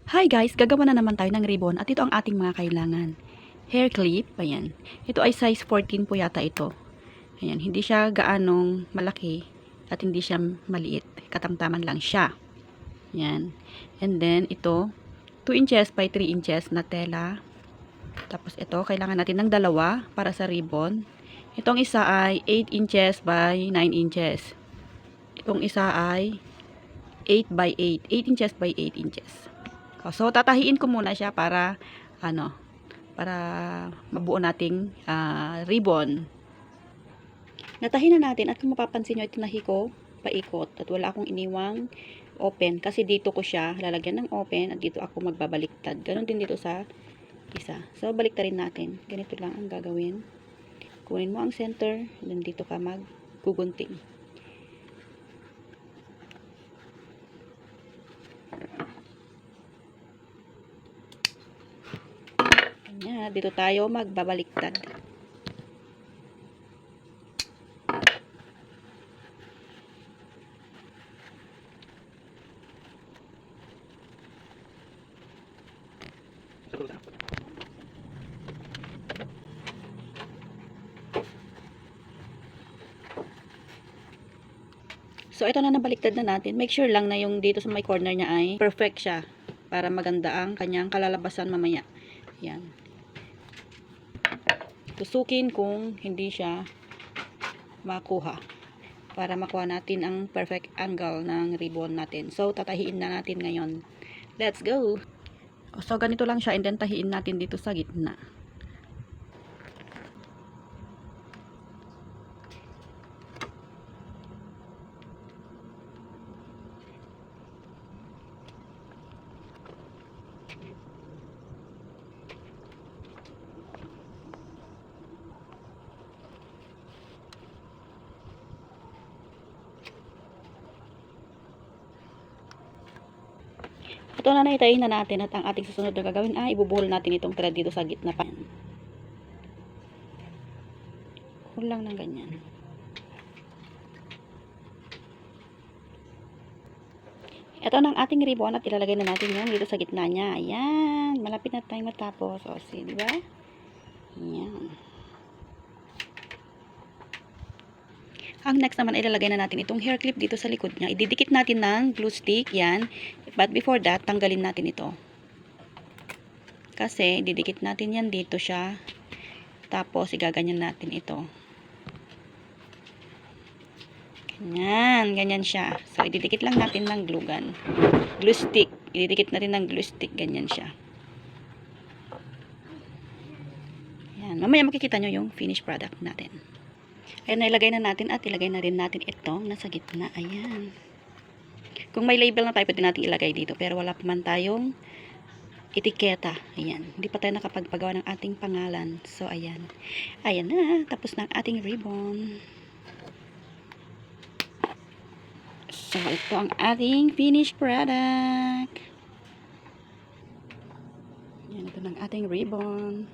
Hi guys, gagawa na naman tayo ng ribbon at ito ang ating mga kailangan. Hair clip, ayan. Ito ay size 14 po yata ito. Ayan, hindi siya gaanong malaki at hindi siya maliit. Katamtaman lang siya. Ayan. And then ito, 2 inches by 3 inches na tela. Tapos ito, kailangan natin ng dalawa para sa ribbon. Itong isa ay 8 inches by 9 inches. Itong isa ay 8 by 8. 8 inches by 8 inches. So, tatahiin ko muna siya para para mabuo nating ribbon. Natahi na natin at kung mapapansin nyo, itinahi ko paikot at wala akong iniwang open kasi dito ko siya lalagyan ng open at dito ako magbabaliktad. Ganon din dito sa isa. So, baliktarin natin. Ganito lang ang gagawin. Kunin mo ang center and then dito ka maggugunting. Yan, dito tayo magbabaliktad. So, ito na nabaliktad na natin. Make sure lang na yung dito sa may corner niya ay perfect siya para maganda ang kanyang kalalabasan mamaya. Yan. Tusukin kung hindi siya makuha para makuha natin ang perfect angle ng ribbon natin. So, tatahiin na natin ngayon. Let's go! So, ganito lang siya and then tahiin natin dito sa gitna. Ito na naitayin na natin at ang ating susunod na gagawin ay ibubuhol natin itong thread dito sa gitna pa. Buhol lang ng ganyan. Ito na ang ating ribbon at ilalagay na natin yung dito sa gitna niya. Ayan. Malapit na tayong matapos. O, see, di ba? Ayan. Ang next naman, ilalagay na natin itong hair clip dito sa likod niya. Ididikit natin ng glue stick. Yan. But before that, tanggalin natin ito. Kasi, didikit natin yan dito siya. Tapos, igaganyan natin ito. Ganyan. Ganyan siya. So, ididikit lang natin ng glue gun. Glue stick. Ididikit natin ng glue stick. Ganyan siya. Yan. Mamaya makikita nyo yung finished product natin. Ayan, nailagay na natin at ilagay na rin natin itong nasa gitna. Ayan. Kung may label na tayo, pwede natin ilagay dito. Pero wala pa man tayong etiketa. Ayan. Hindi pa tayo nakapagpagawa ng ating pangalan. So, ayan. Ayan na. Tapos na ang ating ribbon. So, ito ang ating finished product. Ayan, ito na ang ating ribbon.